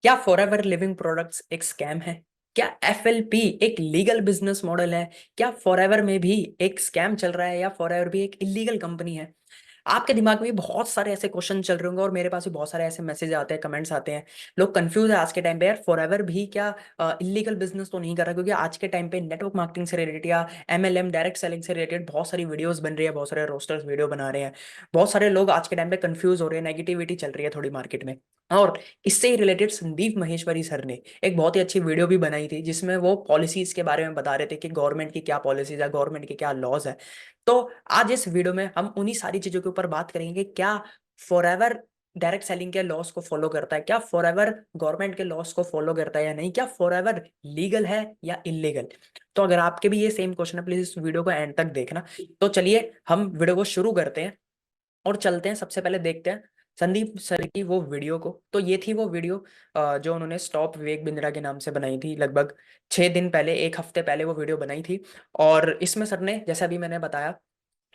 क्या forever living products एक scam है? क्या एफएलपी एक लीगल बिजनेस मॉडल है? क्या फॉरएवर में भी एक स्कैम चल रहा है या फॉरएवर भी एक इलीगल कंपनी है? आपके दिमाग में भी बहुत सारे ऐसे क्वेश्चन चल रहे होंगे और मेरे पास भी बहुत सारे ऐसे मैसेज आते हैं, कमेंट्स आते हैं। लोग कंफ्यूज है आज के टाइम पे, यार फॉरएवर भी क्या इलीगल बिजनेस तो नहीं कर रहा? क्योंकि आज के टाइम पे नेटवर्क मार्केटिंग से रिलेटेड या एमएलएम डायरेक्ट सेलिंग से रिलेटेड बहुत सारी वीडियोस बन रही है, बहुत सारे रोस्टर्स वीडियो बना रहे हैं। बहुत सारे लोग आज के टाइम पे कंफ्यूज हो रहे हैं, नेगेटिविटी चल रही है थोड़ी मार्केट में। और इससे ही रिलेटेड संदीप महेश्वरी सर ने एक बहुत ही अच्छी वीडियो भी बनाई थी, जिसमें वो पॉलिसीज के बारे में बता रहे थे कि गवर्नमेंट की क्या पॉलिसीज है, गवर्नमेंट के क्या लॉज है। तो आज इस वीडियो में हम उन्हीं सारी चीजों के ऊपर बात करेंगे कि क्या फॉरएवर डायरेक्ट सेलिंग के लॉस को फॉलो करता है, क्या फॉरएवर गवर्नमेंट के लॉस को फॉलो करता है या नहीं, क्या फॉरएवर लीगल है या इलीगल। तो अगर आपके भी ये सेम क्वेश्चन है, प्लीज इस वीडियो को एंड तक देखना। तो चलिए हम वीडियो को शुरू करते हैं और चलते हैं। सबसे पहले देखते हैं संदीप सर की वो वीडियो को। तो ये थी वो वीडियो जो उन्होंने स्टॉप विवेक बिंद्रा के नाम से बनाई थी, लगभग 6 दिन पहले, एक हफ्ते पहले वो वीडियो बनाई थी। और इसमें सर ने, जैसा अभी मैंने बताया,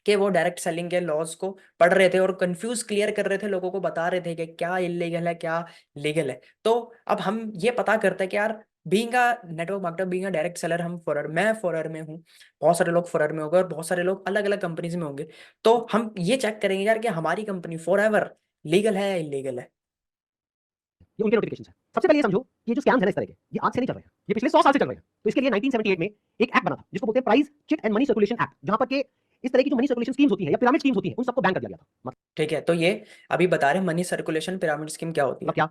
कि वो डायरेक्ट सेलिंग के लॉज को पढ़ रहे थे और कंफ्यूज क्लियर कर रहे थे, लोगों को बता रहे थे कि क्या इलीगल है क्या लीगल है। तो अब हम ये पता करते हैं कि यार, being a network marketer, being a direct seller, हम फॉरर मैं फॉरर में हूँ, बहुत सारे लोग फॉरर में होंगे और बहुत सारे लोग अलग अलग कंपनीज में होंगे। तो हम ये चेक करेंगे यार कि हमारी कंपनी फॉरएवर लीगल है या इलीगल है। ये उनके नोटिफिकेशन है। सबसे पहले ये समझो कि ये जो स्कैम्स है ना इस तरह के, ये आज से नहीं चल रहे हैं, ये पिछले 100 साल से चल रहे हैं। तो इसके लिए 1978 में एक एक्ट बना था जिसको बोलते हैं price chit and money circulation act, जहां पर के इस तरह की जो मनी सर्कुलेशन स्कीम्स होती है या पिरामिड स्कीम्स होती है, उन सबको बैन कर दिया गया था। ठीक है, तो ये अभी बता रहे मनी सर्कुलेशन पिरामिड स्कीम क्या होती मतलब है। क्या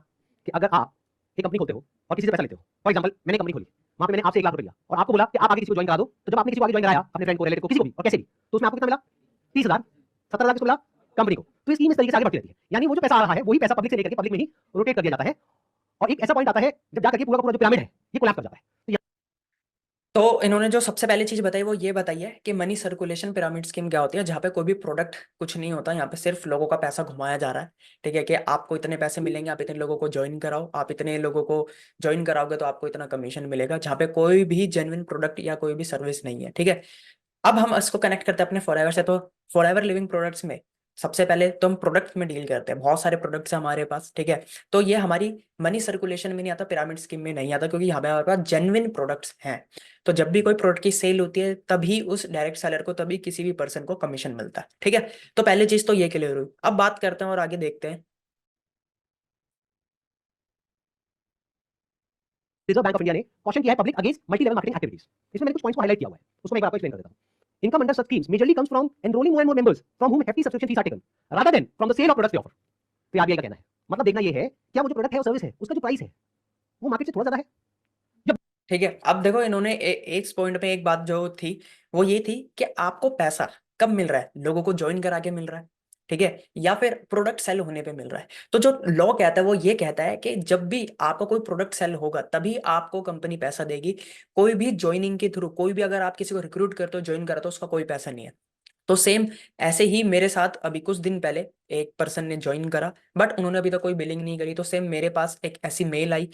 कि अगर आप एक कंपनी खोलते हो और किसी से पैसा लेते हो, फॉर एग्जांपल मैंने कंपनी खोली, वहां पे मैंने आपसे 1 लाख रुपए लिया और आपको बोला कि आप आगे किसी को ज्वाइन करा दो। तो जब आपने किसी को आगे ज्वाइन कराया, अपने फ्रेंड को, रिलेटिव को, किसी को भी और कैसे भी, तो उसमें आपको कितना मिला? 30,000। 17,000 किसको मिला? कंपनी को। तो स्कीम इस तरीके से आगे बढ़ती रहती है, यानी वो जो पैसा आ रहा है वही पैसा पब्लिक से लेकर के पब्लिक में ही रोटेट कर दिया जाता है। और एक ऐसा पॉइंट आता है जब जाकर के पूरा का पूरा जो पिरामिड है ये कोलैप्स कर जाता है। तो तो इन्होंने जो सबसे पहले चीज बताई वो ये बताई है कि मनी सर्कुलेशन पिरामिड स्कीम क्या होती है, जहाँ पे कोई भी प्रोडक्ट कुछ नहीं होता, यहाँ पे सिर्फ लोगों का पैसा घुमाया जा रहा है। ठीक है, कि आपको इतने पैसे मिलेंगे, आप इतने लोगों को ज्वाइन कराओ, आप इतने लोगों को ज्वाइन कराओगे तो आपको इतना कमीशन मिलेगा, जहाँ पे कोई भी जेन्युइन प्रोडक्ट या कोई भी सर्विस नहीं है। ठीक है, अब हम इसको कनेक्ट करते हैं अपने फॉरएवर से। तो फॉरएवर लिविंग प्रोडक्ट्स में सबसे पहले तो हम प्रोडक्ट में डील करते हैं, बहुत सारे प्रोडक्ट्स हैं हमारे पास। ठीक है, तो ये हमारी मनी सर्कुलेशन में नहीं आता, पिरामिड स्कीम में नहीं आता, क्योंकि यहाँ पे हमारे पास जेन्युइन प्रोडक्ट्स हैं। तो जब भी कोई प्रोडक्ट की सेल होती है तभी उस डायरेक्ट सेलर को, तभी किसी भी पर्सन को कमीशन मिलता है। ठीक है, तो पहली चीज तो ये क्लियर हुई। अब बात करते हैं और आगे देखते हैं। रिजर्व बैंक ऑफ इंडिया ने कॉशन किया है public against multi level marketing activities. इसमें मैंने कुछ पॉइंट्स को हाईलाइट किया हुआ है, उसको मैं एक बार आपको एक्सप्लेन कर देता हूं। Income under such schemes majorly comes from enrolling more and more members from हुम hefty subscription fees are taken rather than from the sale of products they offer। तो आरबीआई का कहना है, मतलब देखना ये है क्या वो जो प्रोडक्ट है और सर्विस है उसका जो प्राइस है वो मार्केट से थोड़ा ज्यादा है। जब ठीक है, अब देखो इन्होंने एक पॉइंट पे एक बात जो थी वो ये थी कि आपको पैसा कब मिल रहा है, लोगों को ज्वाइन करा के मिल रहा है, ठीक है, या फिर प्रोडक्ट सेल होने पे मिल रहा है। तो जो लॉ कहता है वो ये कहता है कि जब भी आपका कोई प्रोडक्ट सेल होगा तभी आपको कंपनी पैसा देगी। कोई भी ज्वाइनिंग के थ्रू, कोई भी अगर आप किसी को रिक्रूट करते हो, ज्वाइन करते हो, उसका कोई पैसा नहीं है। तो सेम ऐसे ही मेरे साथ अभी कुछ दिन पहले एक पर्सन ने ज्वाइन करा, बट उन्होंने अभी तक कोई बिलिंग नहीं करी। तो सेम मेरे पास एक ऐसी मेल आई,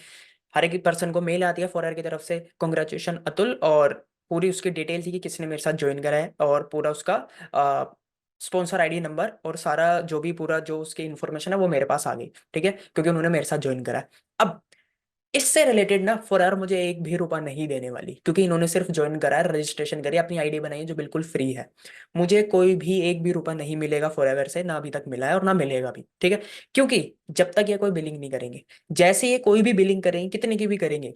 हर एक पर्सन को मेल आती है फॉरएवर की तरफ से, कॉन्ग्रेचुलेशन अतुल, और पूरी उसकी डिटेल थी कि किसने मेरे साथ ज्वाइन करा है, और पूरा उसका स्पॉन्सर आईडी नंबर और सारा जो भी पूरा जो उसकी इन्फॉर्मेशन है वो मेरे पास आ गई। ठीक है, क्योंकि उन्होंने मेरे साथ ज्वाइन करा है। अब इससे रिलेटेड ना फॉरएवर मुझे एक भी रुपया नहीं देने वाली, क्योंकि इन्होंने सिर्फ ज्वाइन करा है, रजिस्ट्रेशन करी, अपनी आईडी बनाई है जो बिल्कुल फ्री है। मुझे कोई भी एक भी रुपया नहीं मिलेगा फॉरएवर से, ना अभी तक मिला है और ना मिलेगा भी। ठीक है, क्योंकि जब तक ये कोई बिलिंग नहीं करेंगे, जैसे ये कोई भी बिलिंग करेंगे, कितने की भी करेंगे,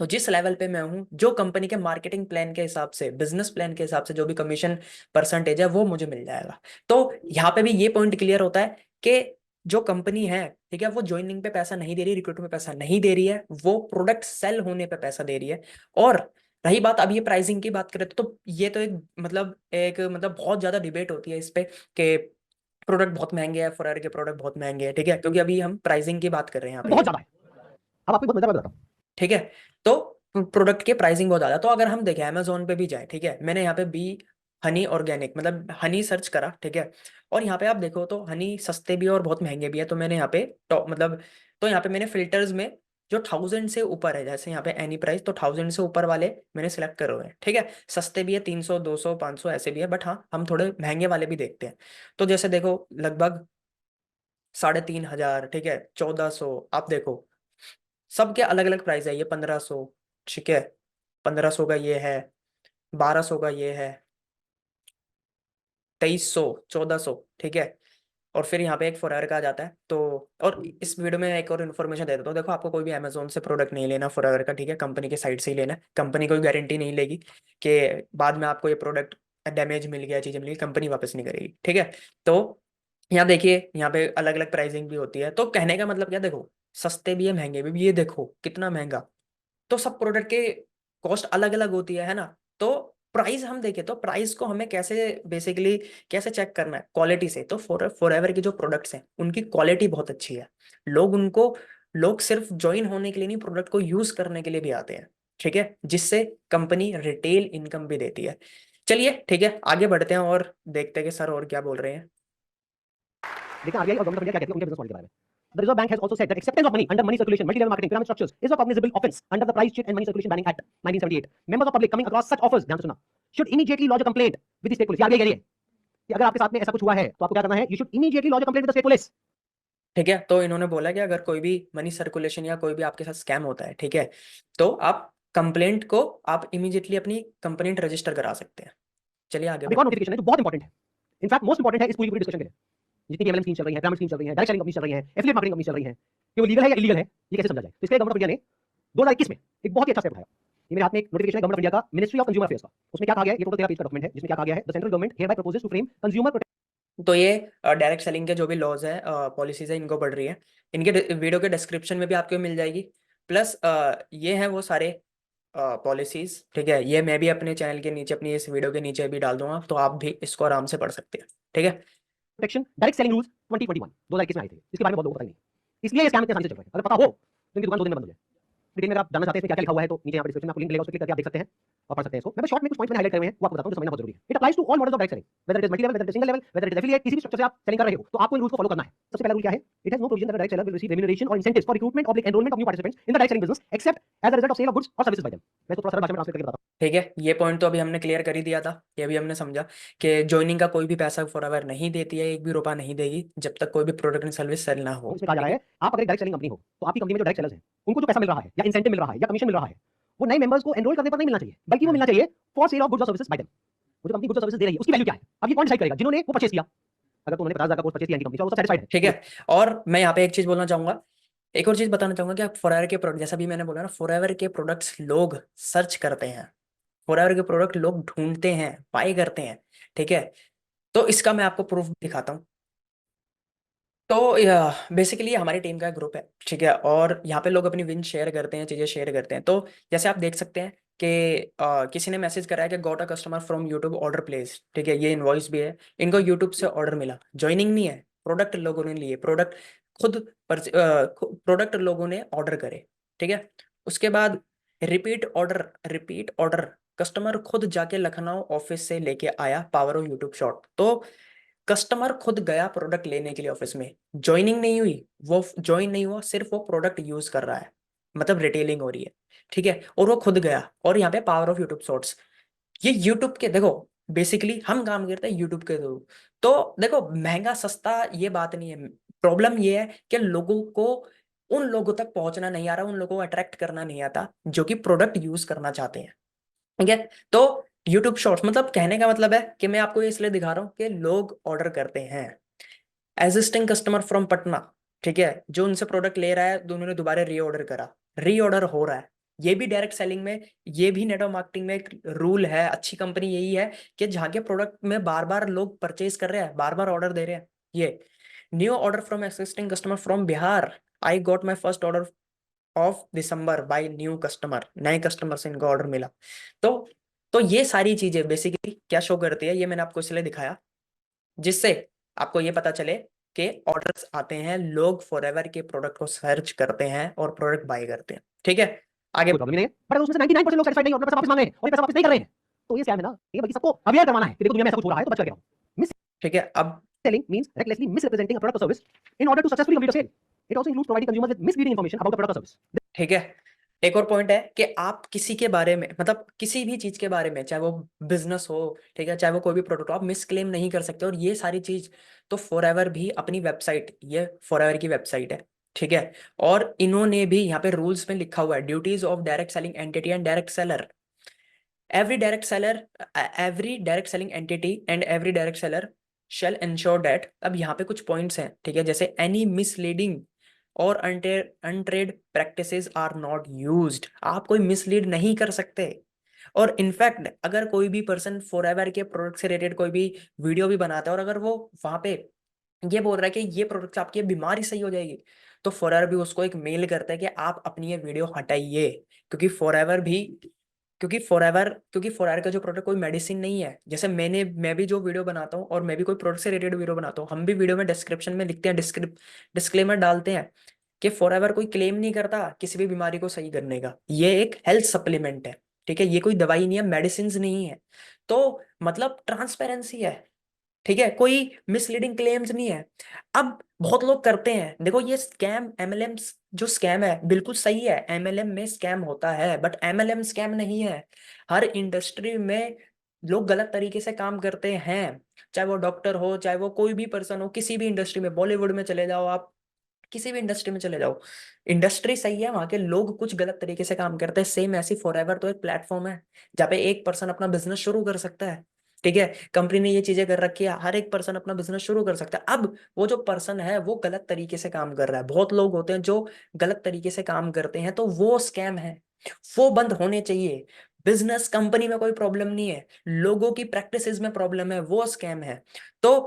तो जिस लेवल पे मैं हूँ, जो कंपनी के मार्केटिंग प्लान के हिसाब से, बिजनेस प्लान के हिसाब से जो भी कमीशन परसेंटेज है वो मुझे मिल जाएगा। तो यहाँ पे भी ये पॉइंट क्लियर होता है कि जो कंपनी है, ठीक है, वो ज्वाइनिंग पे पैसा नहीं दे रही, रिक्रूट में पैसा नहीं दे रही है, वो प्रोडक्ट सेल होने पे पैसा दे रही है। और रही बात, अब ये प्राइसिंग की बात करें तो ये तो एक बहुत ज्यादा डिबेट होती है इस पे कि प्रोडक्ट बहुत महंगे हैं, फॉरएवर के प्रोडक्ट बहुत महंगे हैं। ठीक है, क्योंकि अभी हम प्राइसिंग की बात कर रहे हैं यहाँ पे। बहुत ज्यादा है। अब आपको बहुत मजा बताता हूँ। ठीक है, तो प्रोडक्ट के प्राइसिंग बहुत ज्यादा। तो अगर हम देखें अमेजोन पे भी जाए, ठीक है, मैंने यहाँ पे बी हनी ऑर्गेनिक, मतलब हनी सर्च करा, ठीक है, और यहाँ पे आप देखो तो हनी सस्ते भी है और बहुत महंगे भी है। तो मैंने यहाँ पे टॉप मतलब, तो यहाँ पे मैंने फिल्टर्स में जो 1000 से ऊपर है, जैसे यहाँ पे एनी प्राइस, तो 1000 से ऊपर वाले मैंने सिलेक्ट करे हुए हैं। ठीक है, सस्ते भी है, 300 200 500 ऐसे भी है, बट हाँ हम थोड़े महंगे वाले भी देखते हैं। तो जैसे देखो लगभग 3500, ठीक है, 1400, आप देखो सबके अलग अलग प्राइस है। ये 1500, ठीक है, 1500 का ये है, 1200 का ये है, 2300, 1400, ठीक है। और फिर यहाँ पे एक फॉरएवर का आ जाता है। तो और इस वीडियो में एक और इन्फॉर्मेशन दे देता हूँ। देखो, आपको कोई भी अमेजोन से प्रोडक्ट नहीं लेना फॉरएवर का, ठीक है, कंपनी के साइट से ही लेना है। कंपनी कोई गारंटी नहीं लेगी कि बाद में आपको ये प्रोडक्ट डैमेज मिल गया, चीज़ें मिल गई, कंपनी वापस नहीं करेगी, ठीक है। तो यहाँ देखिए, यहाँ पे अलग अलग प्राइसिंग भी होती है। तो कहने का मतलब क्या, देखो, सस्ते भी है, महंगे भी, ये देखो कितना महंगा। तो सब प्रोडक्ट के कॉस्ट अलग अलग होती है ना। तो प्राइस हम देखें तो प्राइस को हमें कैसे बेसिकली कैसे चेक करना है, क्वालिटी से। तो फॉरएवर के जो प्रोडक्ट्स हैं उनकी क्वालिटी बहुत अच्छी है। लोग सिर्फ ज्वाइन होने के लिए नहीं, प्रोडक्ट को यूज करने के लिए भी आते हैं, ठीक है, जिससे कंपनी रिटेल इनकम भी देती है। चलिए ठीक है, आगे बढ़ते हैं और देखते हैं कि सर और क्या बोल रहे हैं। देखिए आरबीआई और गवर्नमेंट ऑफ इंडिया क्या कहती है उनके बिजनेस मॉडल के बारे में। The Reserve Bank has also said that acceptance of money under money circulation, multi-level marketing, pyramid structures is a cognizable offense under the Price Cheat and Money Circulation Banning Act 1978. Members of public coming across such offers, ध्यान से सुनना, should immediately lodge a complaint with the state police. ये RBI कह रही है कि अगर आपके साथ में ऐसा कुछ हुआ है तो आपको क्या करना है, you should immediately lodge a complaint with the state police. ठीक है, तो इन्होंने बोला कि अगर कोई भी मनी सर्कुलेशन या कोई भी आपके साथ स्कैम होता है, ठीक है, तो आप कंप्लेंट को आप इमीडिएटली अपनी कंप्लेंट रजिस्टर करा सकते हैं। चलिए आगे अब एक और नोटिफिकेशन है जो बहुत इंपॉर्टेंट है, इनफैक्ट मोस्ट इंपॉर्टेंट है इस पूरी डिस्कशन के लिए। जितनी भी एमएलएम स्कीम चल रही है, पिरामिड स्कीम चल रही है, डायरेक्ट सेलिंग कंपनी चल रही है, एफिलिएट मार्केटिंग कंपनी चल रही है, कि वो लीगल है या इलीगल है, ये कैसे समझा जाए। तो इसके लिए गवर्नमेंट ऑफ इंडिया ने 2021 में एक बहुत ही अच्छा स्टेप उठाया। ये मेरे हाथ में एक नोटिफिकेशन है गवर्नमेंट ऑफ इंडिया का, मिनिस्ट्री ऑफ कंज्यूमर अफेयर्स का। उसमें क्या कहा गया है, ये टोटल 13 पेज का डॉक्यूमेंट है, जिसमें क्या कहा गया है, the central government hereby proposes to frame consumer protection. तो ये डायरेक्ट सेलिंग के जो भी लॉज है, पॉलिसीज है, इनको पढ़ रही है। इनके वीडियो के डिस्क्रिप्शन में भी आपको मिल जाएगी। प्लस ये हैं वो सारे पॉलिसीज, ठीक है। ये मैं भी अपने चैनल के नीचे, अपनी इस वीडियो के नीचे भी डाल दूंगा, तो आप भी इसको आराम से पढ़ सकते हैं, ठीक है। प्रोटेक्शन डायरेक्ट सेलिंग रूल्स 2021 2021 में आए थे, इसके बारे में बहुत लोगों को पता नहीं, इसलिए ये स्कैम इतने आसानी से चल रहे हैं। अगर पता हो तो इनकी दुकान 2 दिन में बंद हो जाए। डिटेल में अगर आप जानना चाहते हैं इसमें क्या क्या लिखा हुआ है तो नीचे यहाँ पर डिस्क्रिप्शन में आपको लिंक मिलेगा, उस पर क्लिक करके आप देख सकते हैं और पढ़ सकते हैं इसको। मैं शॉर्ट में कुछ पॉइंट्स मैंने हाईलाइट करे हुए हैं, वो आपको बताता हूं, जो समझना बहुत जरूरी है। It applies to all models of direct selling, whether it is multi level, whether it is single level, whether it is affiliate, किसी भी स्ट्रक्चर से आप सेलिंग कर रहे हो तो आपको इन रूल्स को फॉलो करना है। सबसे पहला रूल क्या है, it has no provision that direct seller will receive remuneration और इंसेंटिव्स फॉर रिक्रूटमेंट और enrolment of new participants in the direct selling business except as a result of sale of goods और services by them. मैं इसको थोड़ा सा भाषा में translate करके बताता हूं। ठीक है, ये पॉइंट तो अभी हमने क्लियर कर ही दिया था, ये भी हमने समझा कि ज्वाइनिंग का कोई भी पैसा फॉरएवर नहीं देती है, एक भी रुपया नहीं देगी जब तक कोई भी प्रोडक्ट एंड सर्विस सेल ना हो। इसमें कहा जा रहा है, आप अगर एक डायरेक्ट सेलिंग कंपनी हो तो आपकी कंपनी में जो डायरेक्ट सेलर्स हैं उनको जो पैसा मिल रहा है या इंसेंटिव मिल रहा है या कमीशन मिल रहा है, वो नए मेंबर्स को एनरोल करने पर नहीं मिलना चाहिए, बल्कि वो मिलना चाहिए फॉर सेल ऑफ गुड्स और सर्विसेज बाय देम। वो जो कंपनी गुड्स और सर्विसेज दे रही है उसकी वैल्यू क्या है, अब ये कौन डिसाइड करेगा, जिन्होंने वो परचेज किया। अगर तो उन्होंने 50,000 का कोर्स परचेज किया एंटी कंपनी से, वो सब सैटिस्फाइड है, ठीक है। और मैं यहाँ पे एक चीज बोलना चाहूंगा, एक और चीज बताना चाहूंगा कि फॉरएवर के प्रोडक्ट, जैसा भी मैंने बोला ना, फॉरएवर के प्रोडक्ट्स लोग सर्च करते हैं, फॉरएवर के प्रोडक्ट लोग ढूंढते हैं, बाय करते हैं, ठीक है। तो इसका मैं आपको प्रूफ दिखाता हूँ। तो बेसिकली हमारी टीम का ग्रुप है, ठीक है, और यहाँ पे लोग अपनी विन शेयर करते हैं, चीज़ें शेयर करते हैं। तो जैसे आप देख सकते हैं कि किसी ने मैसेज करा है कि got a customer from YouTube order place, ठीक है, ये इनवॉइस भी है, इनको यूट्यूब से ऑर्डर मिला, ज्वाइनिंग नहीं है, प्रोडक्ट लोगों ने लिए, प्रोडक्ट खुद प्रोडक्ट लोगों ने ऑर्डर करे, ठीक है। उसके बाद रिपीट ऑर्डर कस्टमर खुद जाके लखनऊ ऑफिस से लेके आया, पावर ऑफ यूट्यूब शॉट। तो कस्टमर खुद गया प्रोडक्ट लेने के लिए ऑफिस में, ज्वाइनिंग नहीं हुई, वो ज्वाइन नहीं हुआ, सिर्फ वो प्रोडक्ट यूज कर रहा है, मतलब रिटेलिंग हो रही है, ठीक है, और वो खुद गया। और यहाँ पे पावर ऑफ यूट्यूब शॉर्ट्स, ये यूट्यूब के, देखो बेसिकली हम काम करते हैं यूट्यूब के थ्रू। तो देखो, महंगा सस्ता ये बात नहीं है, प्रॉब्लम ये है कि लोगों को उन लोगों तक पहुंचना नहीं आ रहा, उन लोगों को अट्रैक्ट करना नहीं आता जो कि प्रोडक्ट यूज करना चाहते हैं, ठीक है। तो यूट्यूब शॉर्ट्स, मतलब कहने का मतलब है कि मैं आपको ये इसलिए दिखा रहा हूँ कि लोग ऑर्डर करते हैं। एग्जिस्टिंग कस्टमर फ्रॉम पटना, ठीक है, जो उनसे प्रोडक्ट ले रहा है, तो उन्होंने दोबारा रीऑर्डर करा, रीऑर्डर हो रहा है। ये भी डायरेक्ट सेलिंग में, ये भी नेटवर्क मार्केटिंग में एक रूल है, अच्छी कंपनी यही है कि जहाँ के प्रोडक्ट में बार बार लोग परचेज कर रहे हैं, बार बार ऑर्डर दे रहे हैं। ये new order from existing customer from Bihar, I got my first order of December by new customer, नए कस्टमर से इनको ऑर्डर मिला। तो तो ये सारी चीजें बेसिकली क्या शो करती है, ये मैंने आपको इसलिए दिखाया जिससे आपको ये पता चले कि ऑर्डर्स आते हैं, लोग फॉरएवर के प्रोडक्ट को सर्च करते हैं और प्रोडक्ट बाय करते हैं, ठीक है। आगे कोई प्रॉब्लम नहीं है, पर अगर उसमें से 99% लोग सैटिस्फाइड नहीं और अपना पैसा वापस मांग रहे हैं और ये पैसा वापस नहीं कर रहे हैं तो ये स्कैम है ना। ये बल्कि सबको अवेयर करवाना है कि देखो दुनिया में ऐसा कुछ हो रहा है तो बच करके रहो। मिस ठीक है, अब selling means recklessly misrepresenting a product or service in order to successfully complete a sale. It also includes providing consumers with misleading information about the product or service. ठीक है, एक और पॉइंट है कि आप किसी के बारे में, मतलब किसी भी चीज के बारे में, चाहे वो बिजनेस हो, ठीक है, चाहे वो कोई भी प्रोडक्ट हो, आप मिसक्लेम नहीं कर सकते। और ये सारी चीज तो फॉरएवर भी अपनी वेबसाइट, ये फॉरएवर की वेबसाइट है, ठीक है। और इन्होंने भी यहाँ पे रूल्स में लिखा हुआ है, duties of direct selling entity and direct seller, every direct seller, every direct selling entity and every direct seller shall ensure that, अब यहाँ पे कुछ पॉइंट्स हैं, ठीक है, जैसे any misleading और अनट्रेड प्रैक्टिसेस आर नॉट यूज्ड, आप कोई मिसलीड नहीं कर सकते। और इनफैक्ट अगर कोई भी पर्सन फॉरएवर के प्रोडक्ट से रिलेटेड कोई भी वीडियो भी बनाता है और अगर वो वहां पे ये बोल रहा है कि ये प्रोडक्ट से आपकी ये बीमारी सही हो जाएगी, तो फॉरएवर भी उसको एक मेल करता है कि आप अपनी ये वीडियो हटाइए, क्योंकि फॉरएवर भी, क्योंकि फॉरएवर का जो प्रोडक्ट कोई मेडिसिन नहीं है। जैसे मैं भी जो वीडियो बनाता हूँ और मैं भी कोई प्रोडक्ट से रिलेटेड वीडियो बनाता हूँ, हम भी वीडियो में डिस्क्रिप्शन में लिखते हैं, डिस्क्लेमर डालते हैं कि फॉरएवर कोई क्लेम नहीं करता किसी भी बीमारी को सही करने का, ये एक हेल्थ सप्लीमेंट है, ठीक है, ये कोई दवाई नहीं है, मेडिसिन नहीं है। तो मतलब ट्रांसपेरेंसी है, ठीक है, कोई मिसलीडिंग क्लेम्स नहीं है। अब बहुत लोग करते हैं, देखो ये स्कैम एमएलएम जो स्कैम है बिल्कुल सही है, एमएलएम में स्कैम होता है, बट एमएलएम स्कैम नहीं है। हर इंडस्ट्री में लोग गलत तरीके से काम करते हैं, चाहे वो डॉक्टर हो, चाहे वो कोई भी पर्सन हो, किसी भी इंडस्ट्री में, बॉलीवुड में चले जाओ आप, किसी भी इंडस्ट्री में चले जाओ, इंडस्ट्री सही है, वहां के लोग कुछ गलत तरीके से काम करते हैं। सेम ऐसी फॉरएवर तो एक प्लेटफॉर्म है जहाँ पे एक पर्सन अपना बिजनेस शुरू कर सकता है, ठीक है, कंपनी ने ये चीजें कर रखी है, हर एक पर्सन अपना बिजनेस शुरू कर सकता है। अब वो जो पर्सन है वो गलत तरीके से काम कर रहा है, बहुत लोग होते हैं जो गलत तरीके से काम करते हैं, तो वो स्कैम है, वो बंद होने चाहिए। बिजनेस कंपनी में कोई प्रॉब्लम नहीं है, लोगों की प्रैक्टिसेस में प्रॉब्लम है, वो स्कैम है। तो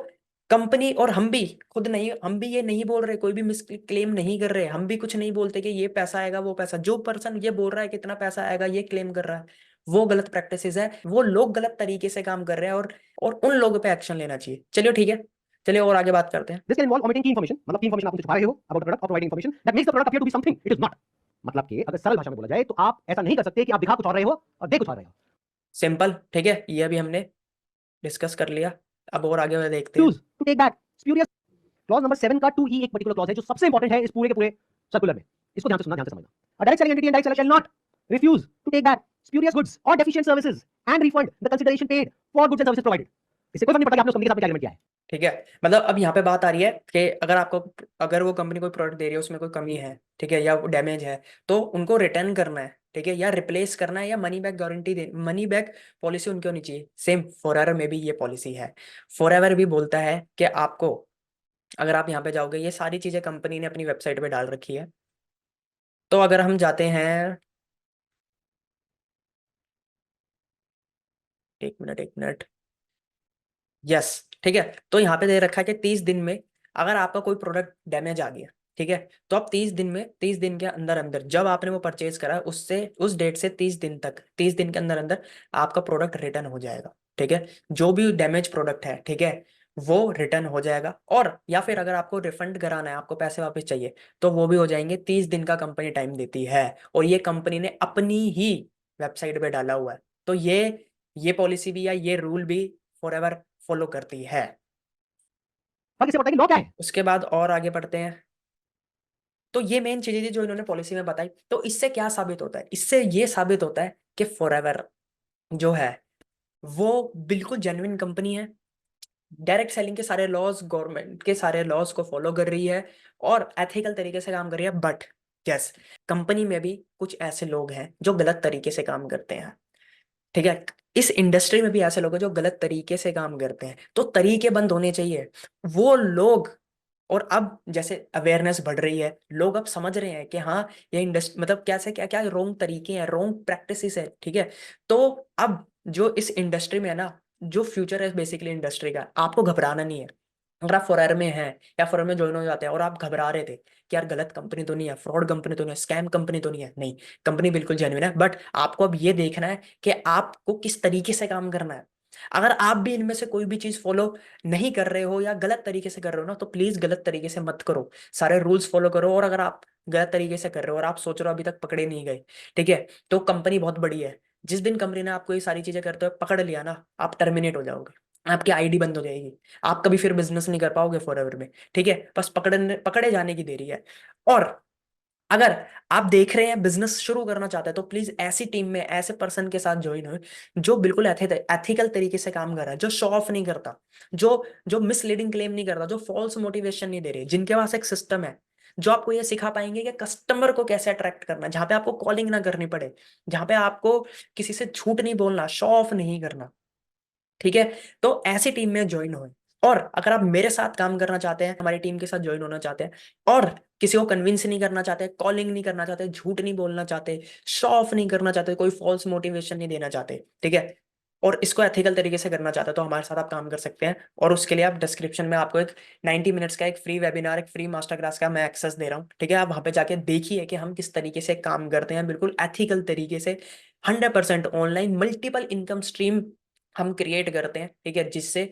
कंपनी और हम भी खुद नहीं, हम भी ये नहीं बोल रहे, कोई भी मिस क्लेम नहीं कर रहे, हम भी कुछ नहीं बोलते कि ये पैसा आएगा वो पैसा, जो पर्सन ये बोल रहा है कितना पैसा आएगा ये क्लेम कर रहा है, वो गलत प्रैक्टिसेस है, वो लोग गलत तरीके से काम कर रहे हैं, और उन लोगों पे एक्शन लेना चाहिए। चलिए ठीक है, चलिए और आगे बात करते हैं। This can involve omitting key information, मतलब की इंफॉर्मेशन आप मुझे छुपा रहे हो अबाउट द प्रोडक्ट और providing information that makes the product appear to be something it is not. मतलब कि अगर सरल भाषा में बोला जाए तो आप ऐसा नहीं कर सकते कि आप दिखा कुछ और रहे हो और दे कुछ और रहे हो। सिंपल, ठीक है, ये भी हमने डिस्कस कर लिया, अब और आगे देखते हैं। Choose to take that spurious clause number 7 का 2E एक पर्टिकुलर क्लॉज है जो सबसे इंपॉर्टेंट है इस पूरे के पूरे सर्कुलर में। इसको ध्यान से सुनना, ध्यान से समझना। अ direct selling entity and direct seller shall not refuse to take back spurious goods or deficient services and refund the consideration paid for goods and services provided। इससे कोई फर्क नहीं पड़ता कि आपने उस कंपनी के साथ में क्या एग्रीमेंट किया है। ठीक है, मतलब अब यहाँ पे बात आ रही है कि अगर आपको, अगर वो कंपनी कोई प्रोडक्ट दे रही है उसमें कोई कमी है, ठीक है, या वो डैमेज है, तो उनको रिटर्न करना है, ठीक है, या रिप्लेस करना है, या मनी बैक गारंटी दे, मनी बैक पॉलिसी उनकी होनी चाहिए। सेम फॉरएवर में भी ये पॉलिसी है। फॉरएवर भी बोलता है कि आपको, अगर आप यहाँ पे जाओगे, ये सारी चीजें कंपनी ने अपनी वेबसाइट पे डाल रखी है, तो अगर हम जाते हैं, एक मिनट एक मिनट, यस, ठीक है, तो यहाँ पे दे रखा है कि 30 दिन में अगर आपका कोई प्रोडक्ट डैमेज आ गया, ठीक है, तो आप 30 दिन में, 30 दिन के अंदर अंदर जब आपने वो परचेज करा उससे, उस डेट से 30 दिन तक, 30 दिन के अंदर अंदर आपका प्रोडक्ट रिटर्न हो जाएगा, ठीक है, जो भी डैमेज प्रोडक्ट है, ठीक है, वो रिटर्न हो जाएगा। और या फिर अगर आपको रिफंड कराना है, आपको पैसे वापस चाहिए, तो वो भी हो जाएंगे। 30 दिन का कंपनी टाइम देती है, और ये कंपनी ने अपनी ही वेबसाइट पे डाला हुआ है, तो ये पॉलिसी भी या ये रूल भी फॉरएवर फॉलो करती है। फर्क इससे पड़ता है कि लॉ क्या है। उसके बाद और आगे बढ़ते हैं, तो ये मेन चीजें थी जो इन्होंने पॉलिसी में बताई। तो इससे क्या साबित होता है, इससे ये साबित होता है कि फॉरएवर जो है वो बिल्कुल जेन्युइन कंपनी है, डायरेक्ट सेलिंग के सारे लॉज, गवर्नमेंट के सारे लॉज को फॉलो कर रही है, और एथिकल तरीके से काम कर रही है। बट यस, कंपनी में भी कुछ ऐसे लोग हैं जो गलत तरीके से काम करते हैं, ठीक है, इस इंडस्ट्री में भी ऐसे लोग हैं जो गलत तरीके से काम करते हैं, तो तरीके बंद होने चाहिए वो लोग। और अब जैसे अवेयरनेस बढ़ रही है, लोग अब समझ रहे हैं कि हाँ, ये इंडस्ट्री मतलब कैसे, क्या क्या रोंग तरीके हैं, रोंग प्रैक्टिसेस है, ठीक है। तो अब जो इस इंडस्ट्री में है ना, जो फ्यूचर है बेसिकली इंडस्ट्री का, आपको घबराना नहीं है। अगर आप फॉरएवर में हैं या फॉरएवर में ज्वाइन हो जाते हैं और आप घबरा रहे थे कि यार गलत कंपनी तो नहीं है, फ्रॉड कंपनी तो नहीं है, स्कैम कंपनी तो नहीं है, नहीं, कंपनी बिल्कुल जेन्युइन है। बट आपको अब ये देखना है कि आपको किस तरीके से काम करना है। अगर आप भी इनमें से कोई भी चीज फॉलो नहीं कर रहे हो या गलत तरीके से कर रहे हो ना, तो प्लीज गलत तरीके से मत करो, सारे रूल्स फॉलो करो। और अगर आप गलत तरीके से कर रहे हो और आप सोच रहे हो अभी तक पकड़े नहीं गए, ठीक है, तो कंपनी बहुत बड़ी है, जिस दिन कंपनी ने आपको ये सारी चीजें करते हुए पकड़ लिया ना, आप टर्मिनेट हो जाओगे, आपकी आईडी बंद हो जाएगी, आप कभी फिर बिजनेस नहीं कर पाओगे फॉरएवर में, ठीक है, बस पकड़े जाने की देरी है। और अगर आप देख रहे हैं बिजनेस शुरू करना चाहते हैं, तो प्लीज ऐसी टीम में ऐसे पर्सन के साथ ज्वाइन हो जो बिल्कुल एथिकल तरीके से काम कर रहा है, जो शो ऑफ नहीं करता, जो जो मिसलीडिंग क्लेम नहीं करता, जो फॉल्स मोटिवेशन नहीं दे रहे, जिनके पास एक सिस्टम है, जो आपको ये सिखा पाएंगे कि कस्टमर को कैसे अट्रैक्ट करना, जहां पे आपको कॉलिंग ना करनी पड़े, जहां पे आपको किसी से झूठ नहीं बोलना, शो ऑफ नहीं करना। ठीक है, तो ऐसी टीम में ज्वाइन हो। और अगर आप मेरे साथ काम करना चाहते हैं, हमारी टीम के साथ ज्वाइन होना चाहते हैं, और किसी को कन्विंस नहीं करना चाहते, कॉलिंग नहीं करना चाहते, झूठ नहीं बोलना चाहते, शो ऑफ नहीं करना चाहते, कोई फॉल्स मोटिवेशन नहीं देना चाहते, ठीक है, और इसको एथिकल तरीके से करना चाहते हैं, तो हमारे साथ आप काम कर सकते हैं। और उसके लिए आप डिस्क्रिप्शन में आपको एक 90 मिनट्स का एक फ्री वेबिनार, एक फ्री मास्टर क्लास का मैं एक्सेस दे रहा हूँ। ठीक है, आप वहां पे जाके देखिए कि हम किस तरीके से काम करते हैं, बिल्कुल एथिकल तरीके से, 100% ऑनलाइन मल्टीपल इनकम स्ट्रीम हम क्रिएट करते हैं। ठीक है, जिससे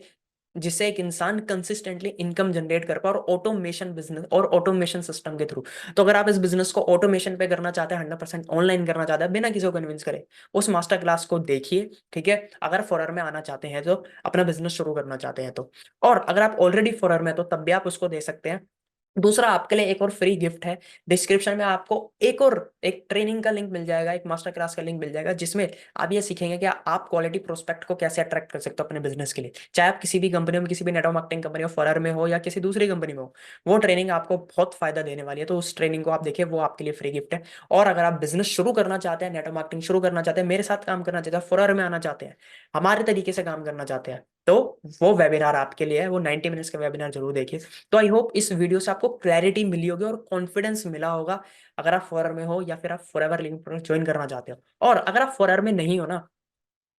जिससे एक इंसान कंसिस्टेंटली इनकम जनरेट कर पाए, और ऑटोमेशन बिजनेस और ऑटोमेशन सिस्टम के थ्रू। तो अगर आप इस बिजनेस को ऑटोमेशन पे करना चाहते हैं, 100% ऑनलाइन करना चाहते हैं बिना किसी को कन्विंस करे, उस मास्टर क्लास को देखिए। ठीक है, अगर फॉरर में आना चाहते हैं, तो अपना बिजनेस शुरू करना चाहते हैं तो, और अगर आप ऑलरेडी फॉरर में, तो तब भी आप उसको दे सकते हैं। दूसरा, आपके लिए एक और फ्री गिफ्ट है। डिस्क्रिप्शन में आपको एक ट्रेनिंग का लिंक मिल जाएगा, एक मास्टर क्लास का लिंक मिल जाएगा, जिसमें आप ये सीखेंगे कि आप क्वालिटी प्रोस्पेक्ट को कैसे अट्रैक्ट कर सकते हो अपने बिजनेस के लिए। चाहे आप किसी भी कंपनी में, किसी भी नेटवर्क मार्केटिंग कंपनी में, फॉरर में हो या किसी दूसरी कंपनी में हो, वो ट्रेनिंग आपको बहुत फायदा देने वाली है। तो उस ट्रेनिंग को आप देखिए, वो आपके लिए फ्री गिफ्ट है। और अगर आप बिजनेस शुरू करना चाहते हैं, नेटवर्क मार्केटिंग शुरू करना चाहते हैं, मेरे साथ काम करना चाहते हैं, फॉरर में आना चाहते हैं, हमारे तरीके से काम करना चाहते हैं, तो वो वेबिनार आपके लिए है। वो 90 मिनट्स का वेबिनार जरूर देखिए। तो आई होप इस वीडियो से आपको क्लैरिटी मिली होगी और कॉन्फिडेंस मिला होगा, अगर आप फॉरर में हो या फिर आप फॉरएवर लिविंग प्रोजेक्ट ज्वाइन करना चाहते हो। और अगर आप फॉरर में नहीं हो ना,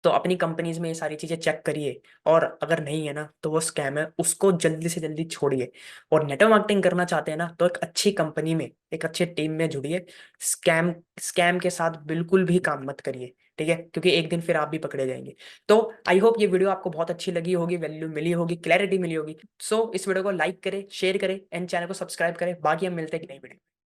तो अपनी कंपनीज में ये सारी चीजें चेक करिए, और अगर नहीं है ना, तो वो स्कैम है, उसको जल्दी से जल्दी छोड़िए। और नेटवर्क मार्केटिंग करना चाहते हैं ना, तो एक अच्छी कंपनी में, एक अच्छे टीम में जुड़िए। स्कैम स्कैम के साथ बिल्कुल भी काम मत करिए। ठीक है, क्योंकि एक दिन फिर आप भी पकड़े जाएंगे। तो आई होप ये वीडियो आपको बहुत अच्छी लगी होगी, वैल्यू मिली होगी, क्लैरिटी मिली होगी। सो इस वीडियो को लाइक करें, शेयर करें, एंड चैनल को सब्सक्राइब करें। बाकी हम मिलते हैं कि नहीं वीडियो।